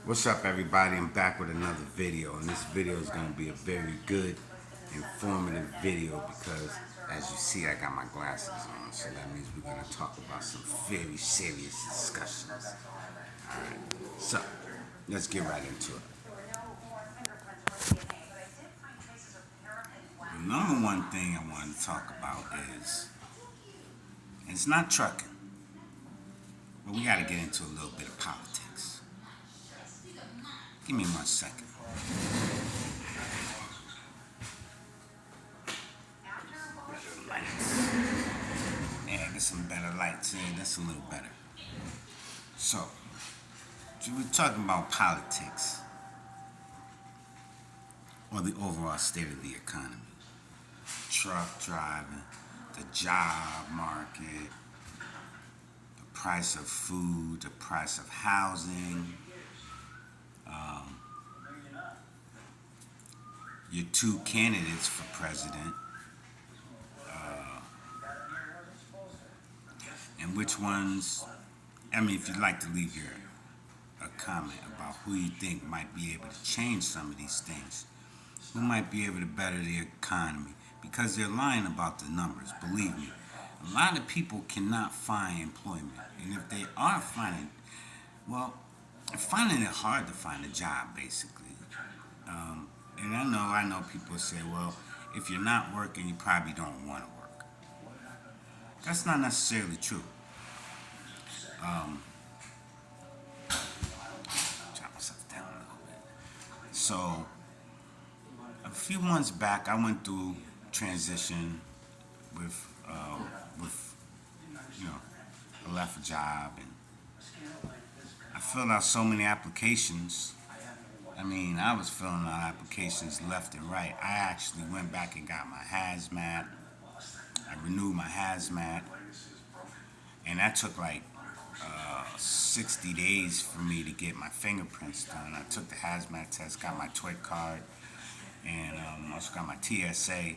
What's up, everybody? I'm back with another video, and this video is going to be a very good, informative video because, as you see, I got my glasses on, so that means we're going to talk about some very serious discussions. Alright, so let's get right into it. The number one thing I want to talk about is it's not trucking, but we got to get into a little bit of politics. Give me 1 second. Better lights. Yeah, get some better lights in. That's a little better. So we're talking about politics or the overall state of the economy. Truck driving, the job market, the price of food, the price of housing, your two candidates for president, and which ones. I mean, if you'd like to leave a comment about who you think might be able to change some of these things, who might be able to better the economy, because they're lying about the numbers. Believe me, a lot of people cannot find employment, and if they are finding it hard to find a job, basically. And I know people say, well, if you're not working, you probably don't want to work. That's not necessarily true. Drop myself down a little bit. So, a few months back, I went through transition with, you know, I left a job and I filled out so many applications. I mean, I was filling out applications left and right. I actually went back and got my hazmat. I renewed my hazmat, and that took like 60 days for me to get my fingerprints done. I took the hazmat test, got my TWIC card, and also got my TSA.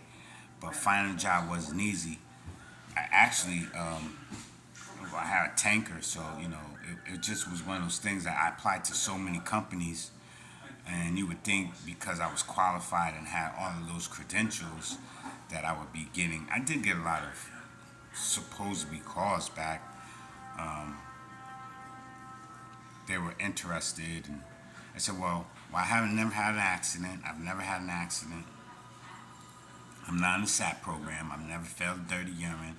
But finding a job wasn't easy. I actually, I had a tanker, so it just was one of those things that I applied to so many companies. And you would think because I was qualified and had all of those credentials that I would be getting. I did get a lot of supposedly calls back. They were interested, and I said, well, I haven't never had an accident. I've never had an accident. I'm not in the SAP program. I've never failed a dirty urine.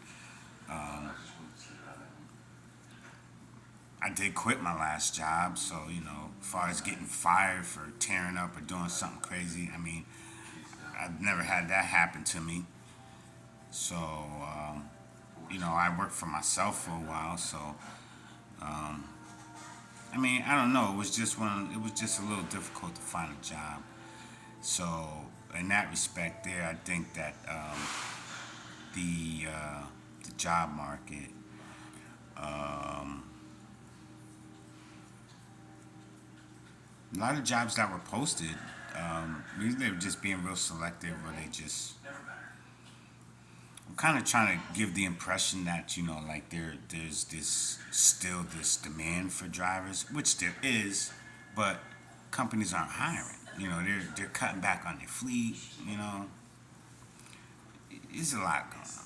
I did quit my last job, so as far as getting fired for tearing up or doing something crazy, I mean, I've never had that happen to me. So, I worked for myself for a while. So, I mean, I don't know. It was just a little difficult to find a job. So, in that respect, there, I think that the job market. A lot of jobs that were posted, maybe they were just being real selective, or they just were kind of trying to give the impression that like there's this demand for drivers, which there is, but companies aren't hiring. They're cutting back on their fleet. There's a lot going on.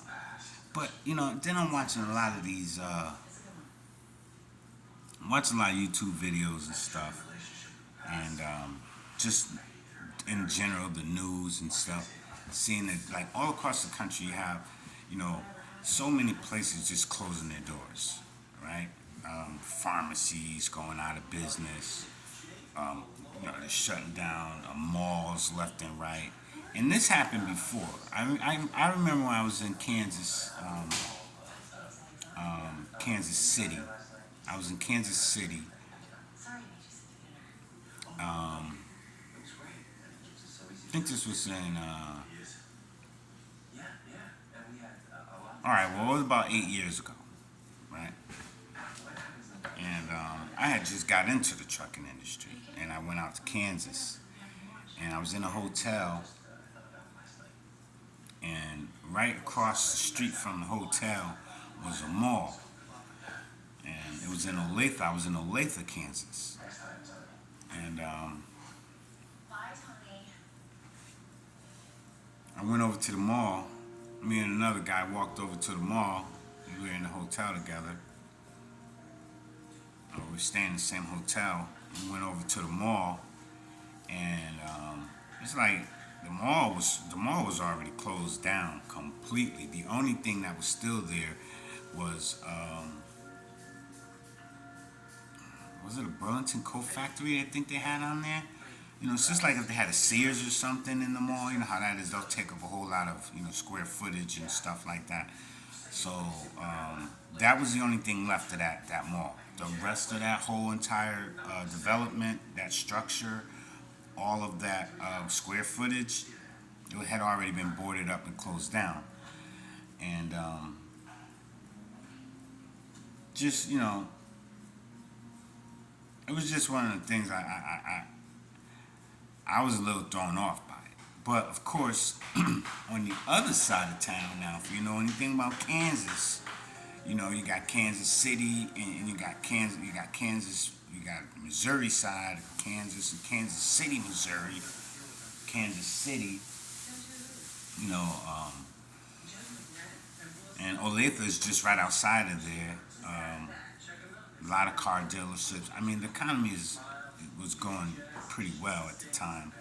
But then I'm watching a lot of these, I'm watching a lot of YouTube videos and stuff, and just in general the news and stuff, seeing that like all across the country you have so many places just closing their doors, right? Pharmacies going out of business. They're shutting down malls left and right, and this happened before. I remember when I was in Kansas City. I was in Kansas City. I think this was in. All right, well, it was about 8 years ago, right? And I had just got into the trucking industry, and I went out to Kansas, and I was in a hotel, and right across the street from the hotel was a mall, and it was in Olathe. I was in Olathe, Kansas, And I went over to the mall. Me and another guy walked over to the mall. We were in the hotel together. We were staying in the same hotel. We went over to the mall, and it's like the mall was already closed down completely. The only thing that was still there was was it a Burlington Coat Factory? I think they had on there. It's just like if they had a Sears or something in the mall. You know how that is. They'll take up a whole lot of square footage and stuff like that. So that was the only thing left of that mall. The rest of that whole entire development, that structure, all of that square footage, it had already been boarded up and closed down. And just it was just one of the things I was a little thrown off by it. But of course, on the other side of town now, if you know anything about Kansas, you got Kansas City and you got Missouri side of Kansas and Kansas City, Missouri, Kansas City, you know, um, and Olathe is just right outside of there. A lot of car dealerships. I mean, the economy was going pretty well at the time.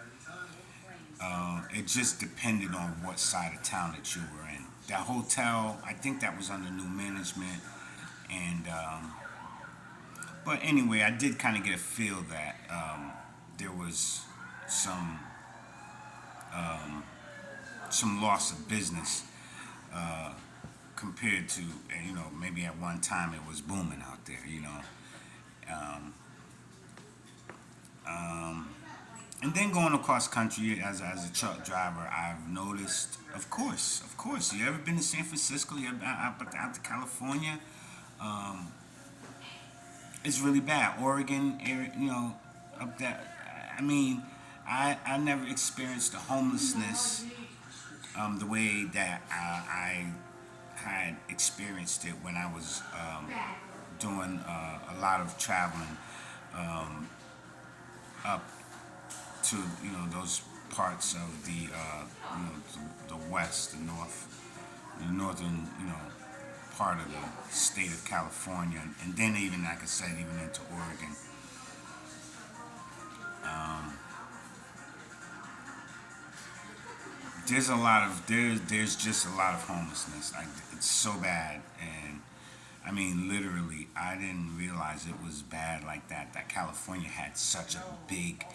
It just depended on what side of town that you were in. That hotel, I think that was under new management, and but anyway, I did kind of get a feel that there was some some loss of business compared to maybe at one time it was booming out there. Um, um, and then going across country as a truck driver, I've noticed, of course, you ever been to San Francisco? You ever been out to California? Um, it's really bad. Oregon area, up there. I mean, I never experienced the homelessness the way that I had experienced it when I was doing a lot of traveling um, up to those parts of the west, the northern part of the state of California, and then even like I said, even into Oregon. Um, there's just a lot of homelessness. Like it's so bad, and I mean literally, I didn't realize it was bad like that. That California had such a big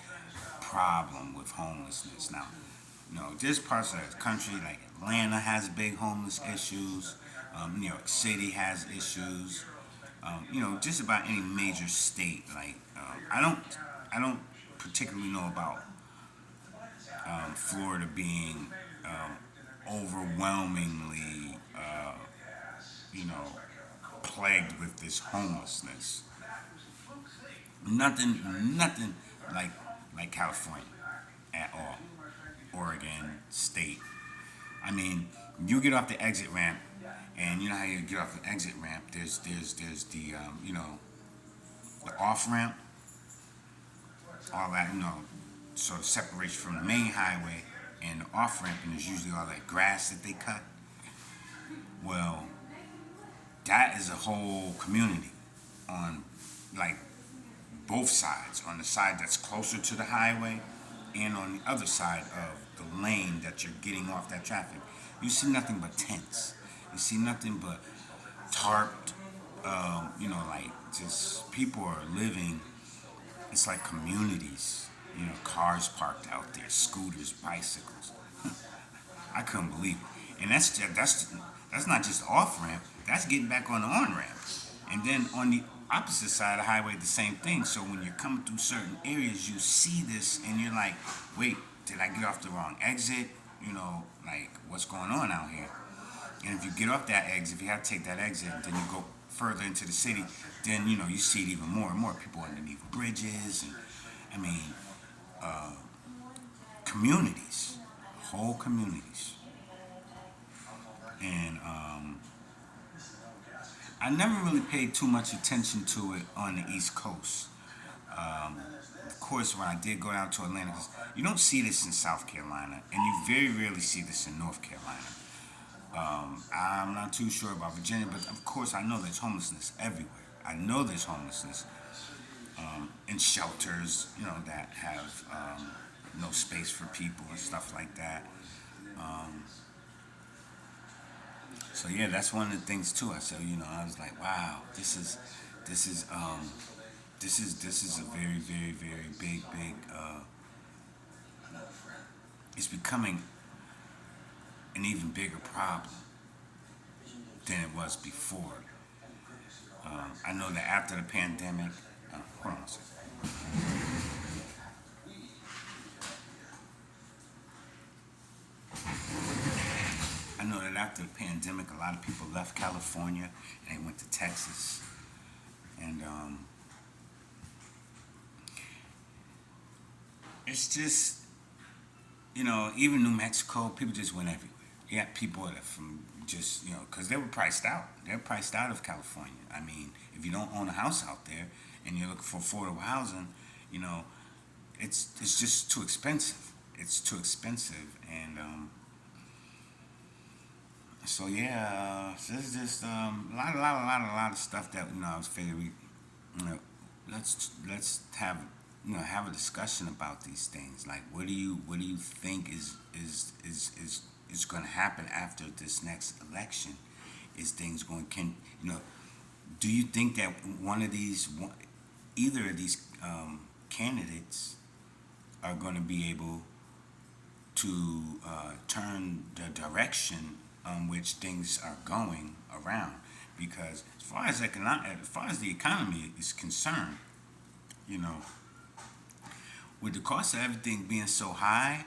problem with homelessness. Now, there's parts of the country like Atlanta has big homeless issues. New York City has issues. Just about any major state. Like I don't particularly know about Florida being overwhelmingly, you know, plagued with this homelessness. Nothing like like California at all. Oregon State. I mean, you get off the exit ramp, and you know how you get off the exit ramp. There's the the off ramp, all that sort of separation from the main highway and the off ramp, and there's usually all that grass that they cut. Well, that is a whole community on like both sides. On the side that's closer to the highway, and on the other side of the lane that you're getting off that traffic, you see nothing but tents. You see nothing but tarped. Like just people are living. It's like communities. Cars parked out there, scooters, bicycles. I couldn't believe it. And that's not just off ramp. That's getting back on the on ramp. And then on the opposite side of the highway, the same thing. So when you're coming through certain areas, you see this, and you're like, "Wait, did I get off the wrong exit? Like what's going on out here?" And if you get off that exit, if you have to take that exit, then you go further into the city, then you see it even more and more people underneath bridges, and I mean, uh, communities, whole communities, and I never really paid too much attention to it on the East Coast. Of course, when I did go down to Atlanta, 'cause you don't see this in South Carolina, and you very rarely see this in North Carolina. I'm not too sure about Virginia, but of course, I know there's homelessness everywhere. I know there's homelessness in shelters, that have no space for people and stuff like that. Um, so yeah, that's one of the things too. I said, I was like, wow, this is this is a very, very, very big. It's becoming an even bigger problem than it was before. I know that after the pandemic, hold on a second. I know that after the pandemic, a lot of people left California and they went to Texas, and it's just, even New Mexico, people just went everywhere. You got people that from just, because they were priced out. They're priced out of California. I mean, if you don't own a house out there and you're looking for affordable housing, you know, it's just too expensive. It's too expensive, and so yeah, so there's just a lot of stuff that I was figuring you know, let's have a discussion about these things. Like, what do you think is going to happen after this next election? Is things going can do you think that either of these candidates are going to be able to turn the direction on which things are going around? Because as far as the economy is concerned, you know, with the cost of everything being so high,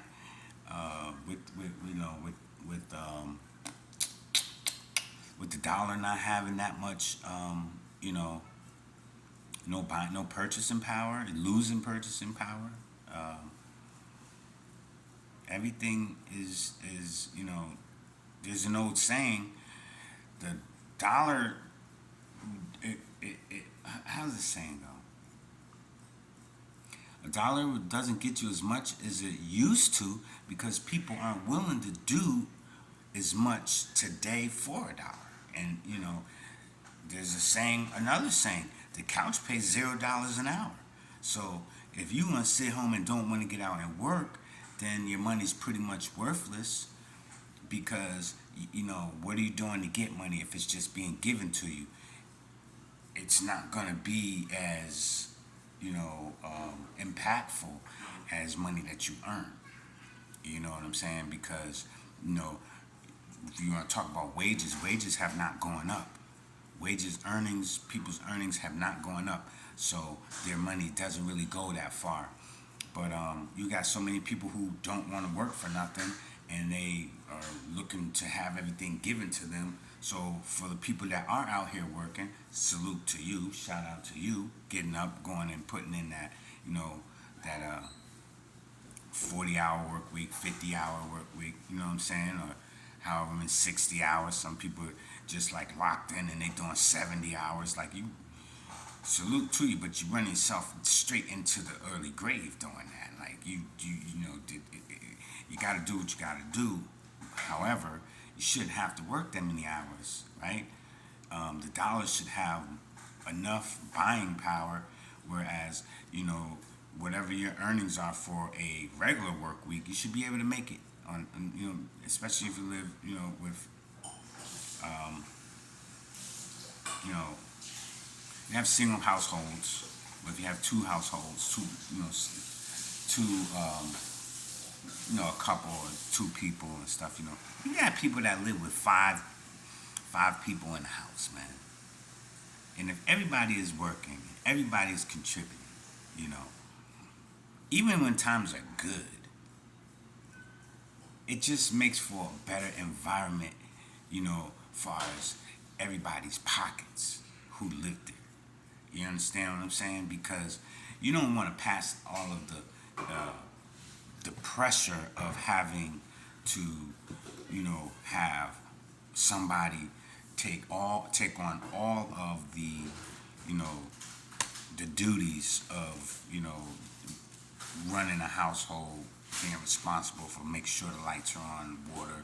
with the dollar not having that much, no purchasing power, losing purchasing power. Everything is there's an old saying, the dollar. How does the saying go? A dollar doesn't get you as much as it used to because people aren't willing to do as much today for a dollar. And there's another saying: the couch pays $0 an hour. So if you want to sit home and don't want to get out and work, then your money's pretty much worthless because what are you doing to get money if it's just being given to you? It's not gonna be as impactful as money that you earn. You know what I'm saying? Because if you want to talk about wages have not gone up. People's earnings have not gone up, so their money doesn't really go that far. But you got so many people who don't want to work for nothing, and they are looking to have everything given to them. So for the people that are out here working, salute to you, shout out to you, getting up, going and putting in that, that 40-hour work week, 50-hour work week, you know what I'm saying, or however many 60 hours. Some people just like locked in and they doing 70 hours. Like, you salute to you, but you run yourself straight into the early grave doing that. Like, you got to do what you got to do. However, you shouldn't have to work that many hours, right? The dollar should have enough buying power, whereas whatever your earnings are for a regular work week, you should be able to make it especially if you live with um, you know you have single households, but if you have two households, a couple or two people and stuff, you got people that live with five people in the house, man. And if everybody is working, everybody is contributing, even when times are good, it just makes for a better environment, far as everybody's pockets who live there. You understand what I'm saying? Because you don't want to pass all of the pressure of having to, have somebody take on all of the, the duties of, running a household, being responsible for make sure the lights are on, water,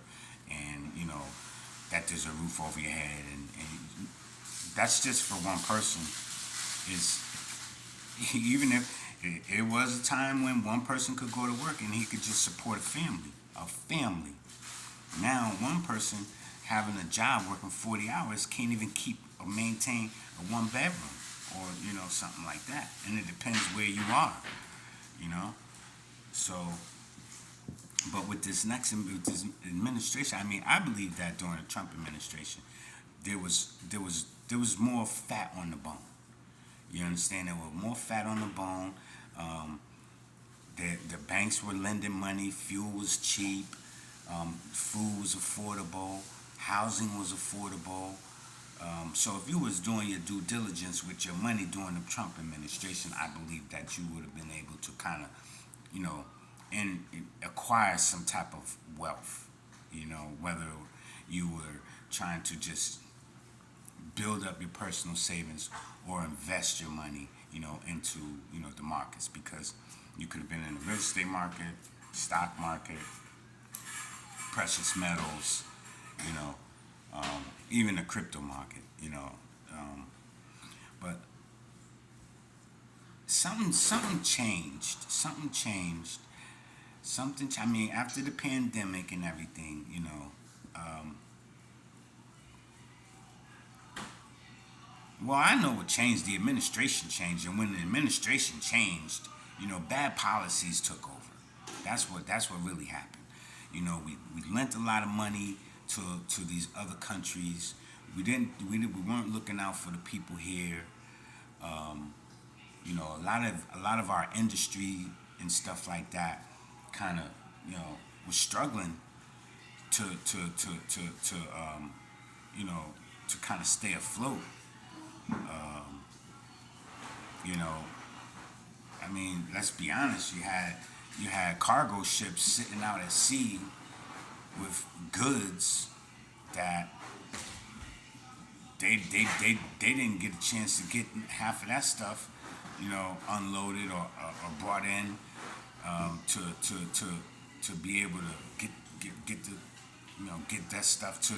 and that there's a roof over your head, and that's just for one person. Is even if it was a time when one person could go to work and he could just support a family. Now one person having a job working 40 hours can't even keep or maintain a one bedroom or something like that, and it depends where you are, you know. So, but with this administration, I mean, I believe that during the Trump administration, there was more fat on the bone. You understand? There was more fat on the bone. Um, the banks were lending money. Fuel was cheap. Food was affordable. Housing was affordable. So if you was doing your due diligence with your money during the Trump administration, I believe that you would have been able to kind of, you know, and acquire some type of wealth. Whether you were trying to just build up your personal savings or invest your money, into, the markets, because you could have been in the real estate market, stock market, precious metals, you know, even the crypto market, but something changed. Something changed. I mean, after the pandemic and everything, well, I know what changed. The administration changed, and when the administration changed, bad policies took over. That's what really happened. We lent a lot of money to these other countries. We weren't looking out for the people here. Um, a lot of our industry and stuff like that kind of was struggling to you know to kind of stay afloat. Um, you know, I mean, let's be honest. You had cargo ships sitting out at sea with goods that they didn't get a chance to get half of that stuff, unloaded or brought in, to be able to get the get that stuff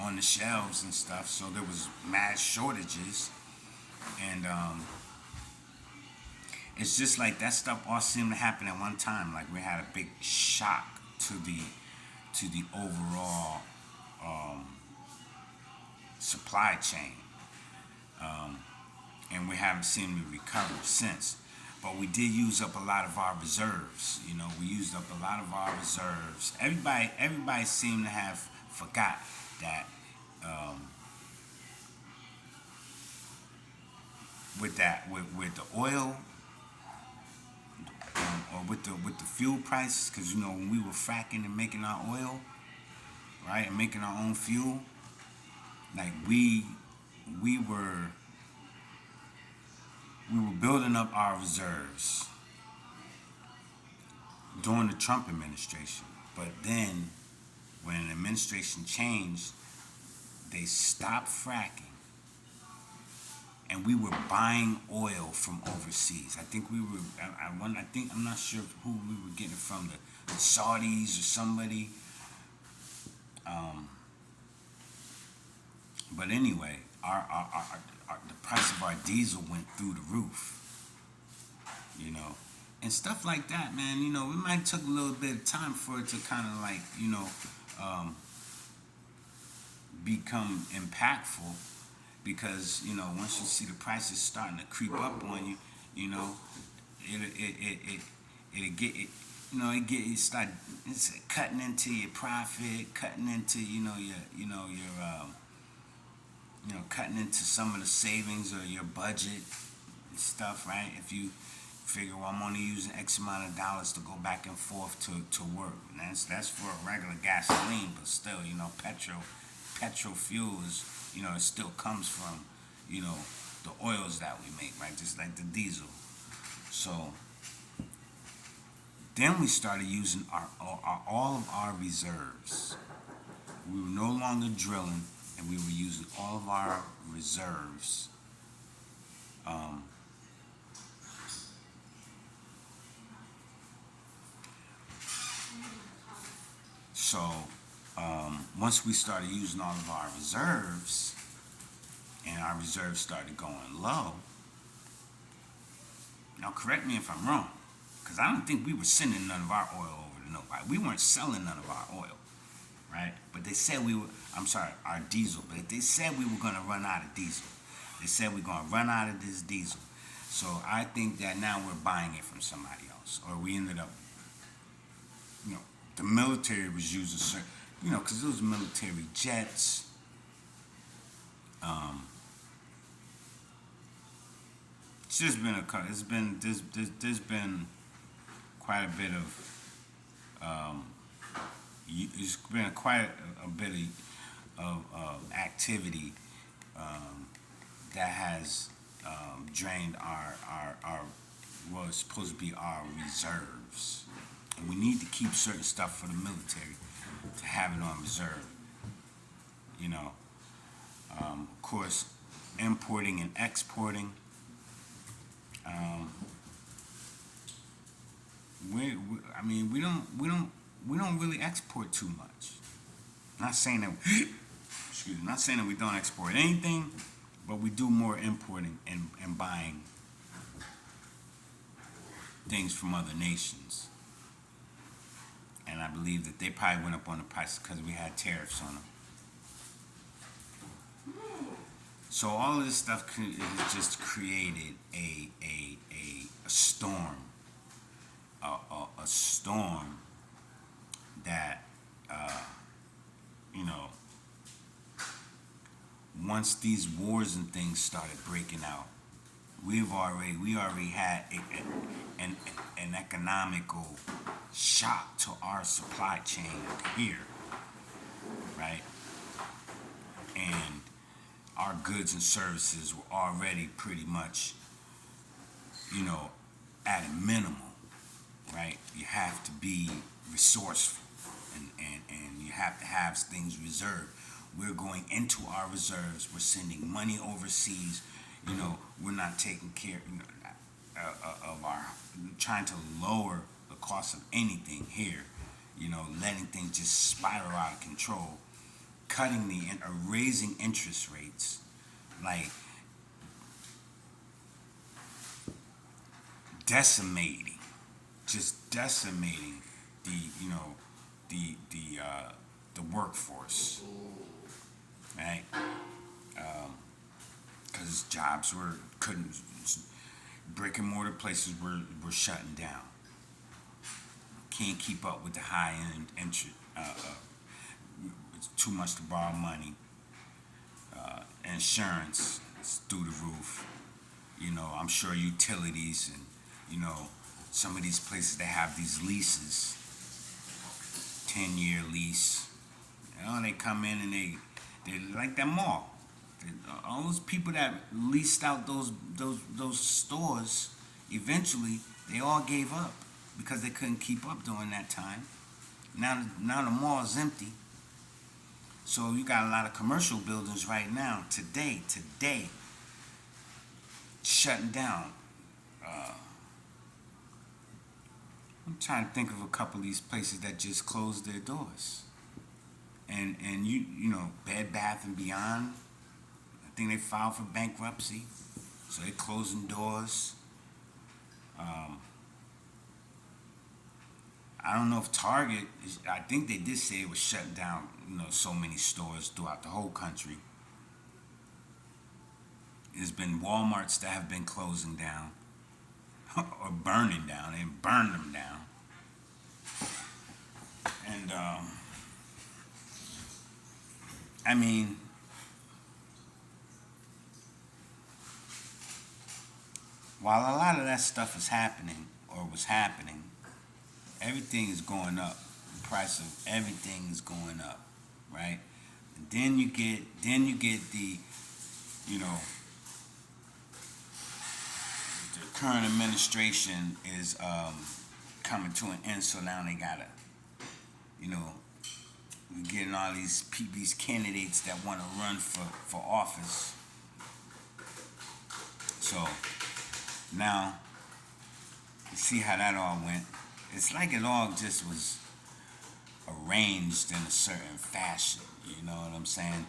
on the shelves and stuff. So there was mad shortages, and it's just like that stuff all seemed to happen at one time. Like we had a big shock to the overall um, supply chain, um, and we haven't seen it recover since. But we did use up a lot of our reserves. We used up a lot of our reserves. Everybody seemed to have forgot that, um, with the oil, or with the fuel prices, because when we were fracking and making our oil, right, and making our own fuel, like we were building up our reserves during the Trump administration. But then when the administration changed, they stopped fracking, and we were buying oil from overseas. I think we were. I think I'm not sure who we were getting it from, the Saudis or somebody. Um, but anyway, the price of our diesel went through the roof. And stuff like that, man. We might took a little bit of time for it to kind of like um, become impactful, because once you see the prices starting to creep up on you, you know it get it it start, it's cutting into your profit, cutting into your cutting into some of the savings or your budget and stuff, right? If you figure, well, I'm only using X amount of dollars to go back and forth to work, and that's for a regular gasoline, but still, petrol fuel is, it still comes from, the oils that we make, right? Just like the diesel. So then we started using all of our reserves. We were no longer drilling, and we were using all of our reserves, um, So once we started using all of our reserves, and our reserves started going low. Now, correct me if I'm wrong, because I don't think we were sending none of our oil over to nobody. We weren't selling none of our oil, right? But they said we were, I'm sorry, our diesel, but they said we were going to run out of diesel. They said we're going to run out of this diesel. So I think that now we're buying it from somebody else, or we ended up, the military was using certain, because it was military jets. It's just been there's been quite a bit of it's been quite a bit of activity that has drained our what is supposed to be our reserves, and we need to keep certain stuff for the military to have it on reserve. Of course, importing and exporting. I mean, we don't really export too much. Not saying that, excuse me, not saying that we don't export anything, but we do more importing and buying things from other nations. And I believe that they probably went up on the prices because we had tariffs on them. So all of this stuff has just created a storm, a storm that once these wars and things started breaking out, we already had an economical shock to our supply chain here, right? And our goods and services were already pretty much, at a minimum, right? You have to be resourceful, and you have to have things reserved. We're going into our reserves. We're sending money overseas. We're not taking care of our, trying to lower the cost of anything here. Letting things just spiral out of control, cutting raising interest rates, like decimating the workforce, right? Because jobs couldn't, brick and mortar places were shutting down. Can't keep up with the high end entry. It's too much to borrow money. Insurance is through the roof. I'm sure utilities and some of these places that have these leases, 10-year lease. They come in and they like that mall. All those people that leased out those stores, eventually they all gave up because they couldn't keep up during that time. Now the mall is empty. So you got a lot of commercial buildings right now, today, shutting down. I'm trying to think of a couple of these places that just closed their doors. And Bed Bath and Beyond, I think they filed for bankruptcy, so they're closing doors. I don't know if Target I think they did say it was shutting down, so many stores throughout the whole country. There's been Walmarts that have been closing down or burning down. They burned them down. And I mean, while a lot of that stuff is happening or was happening, everything is going up. The price of everything is going up, right? And then you get the current administration is coming to an end, so now they gotta, we're getting all these candidates that want to run for office. So now you see how that all went. It's like it all just was a arranged in a certain fashion. You know what I'm saying?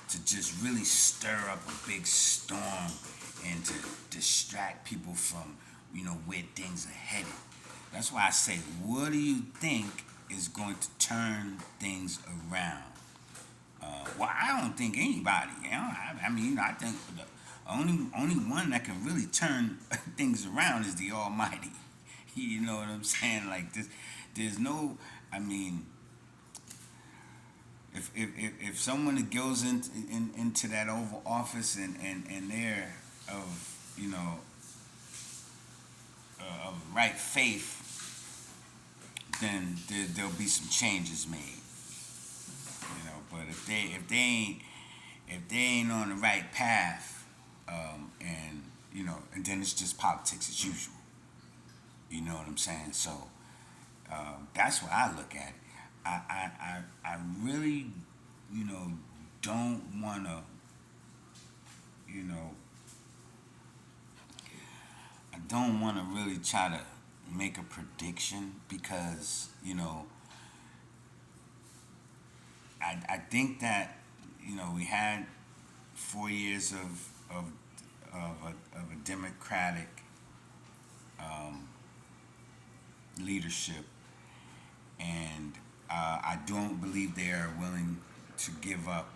To just really stir up a big storm and to distract people from, where things are headed. That's why I say, what do you think is going to turn things around? Well, I don't think anybody. I think the only one that can really turn things around is the Almighty. You know what I'm saying? Like this, there's no. I mean, if someone goes into that Oval Office and they're of of right faith, then there'll be some changes made. But if they ain't on the right path, and then it's just politics as usual. You know what I'm saying? So that's why I look at it. I really, don't want to, you know, I don't want to really try to make a prediction because, I think that, we had 4 years of a democratic leadership, and I don't believe they are willing to give up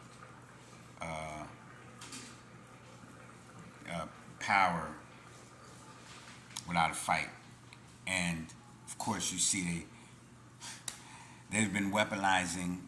power without a fight. And of course, you see they've been weaponizing